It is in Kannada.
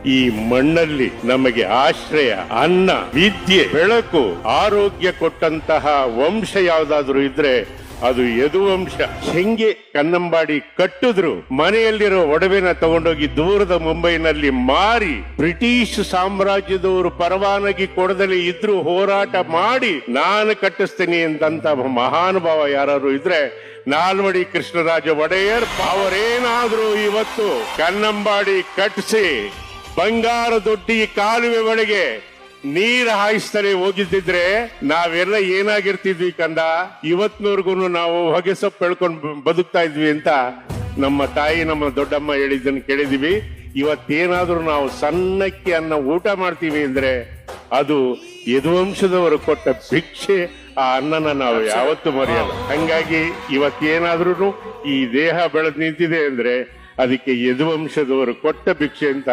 ಈ ಮಣ್ಣಲ್ಲಿ ನಮಗೆ ಆಶ್ರಯ, ಅನ್ನ, ವಿದ್ಯೆ, ಬೆಳಕು, ಆರೋಗ್ಯ ಕೊಟ್ಟಂತಹ ವಂಶ ಯಾವ್ದಾದ್ರು ಇದ್ರೆ ಅದು ಯದುವಂಶ. ಹೆಂಗೆ ಕನ್ನಂಬಾಡಿ ಕಟ್ಟಿದ್ರು, ಮನೆಯಲ್ಲಿರೋ ಒಡವೆನ ತಗೊಂಡೋಗಿ ದೂರದ ಮುಂಬೈನಲ್ಲಿ ಮಾರಿ ಬ್ರಿಟಿಷ್ ಸಾಮ್ರಾಜ್ಯದವರು ಪರವಾನಗಿ ಕೊಡದಲೇ ಇದ್ರು ಹೋರಾಟ ಮಾಡಿ ನಾನು ಕಟ್ಟಿಸ್ತೀನಿ ಅಂತಂತ ಮಹಾನುಭಾವ ಯಾರು ಇದ್ರೆ ನಾಲ್ವಡಿ ಕೃಷ್ಣರಾಜ ಒಡೆಯರ್. ಅವರೇನಾದ್ರೂ ಇವತ್ತು ಕನ್ನಂಬಾಡಿ ಕಟ್ಟಿಸಿ ಬಂಗಾರ ದೊಡ್ಡಿ ಕಾಲುವೆ ಒಳಗೆ ನೀರು ಹಾಯಿಸ್ತಾರೆ ಹೋಗಿದ್ದಿದ್ರೆ ನಾವೆಲ್ಲ ಏನಾಗಿರ್ತಿದ್ವಿ ಕಂದ. ಇವತ್ನವರೆಗೂ ನಾವು ಹೊಗೆ ಸೊಪ್ಪು ಬೆಳ್ಕೊಂಡು ಬದುಕ್ತಾ ಇದ್ವಿ ಅಂತ ನಮ್ಮ ತಾಯಿ, ನಮ್ಮ ದೊಡ್ಡಮ್ಮ ಹೇಳಿದ್ದನ್ನು ಕೇಳಿದೀವಿ. ಇವತ್ತೇನಾದ್ರೂ ನಾವು ಸಣ್ಣಕ್ಕೆ ಅನ್ನ ಊಟ ಮಾಡ್ತೀವಿ ಅಂದ್ರೆ ಅದು ಯದುವಂಶದವರು ಕೊಟ್ಟ ಭಿಕ್ಷೆ. ಆ ಅನ್ನನ ನಾವು ಯಾವತ್ತೂ ಮರೆಯಲ್ಲ. ಹಂಗಾಗಿ ಇವತ್ತೇನಾದ್ರೂ ಈ ದೇಹ ಬೆಳೆದು ನಿಂತಿದೆ ಅಂದ್ರೆ ಅದಕ್ಕೆ ಯದುವಂಶದವರು ಕೊಟ್ಟ ಭಿಕ್ಷೆ ಅಂತ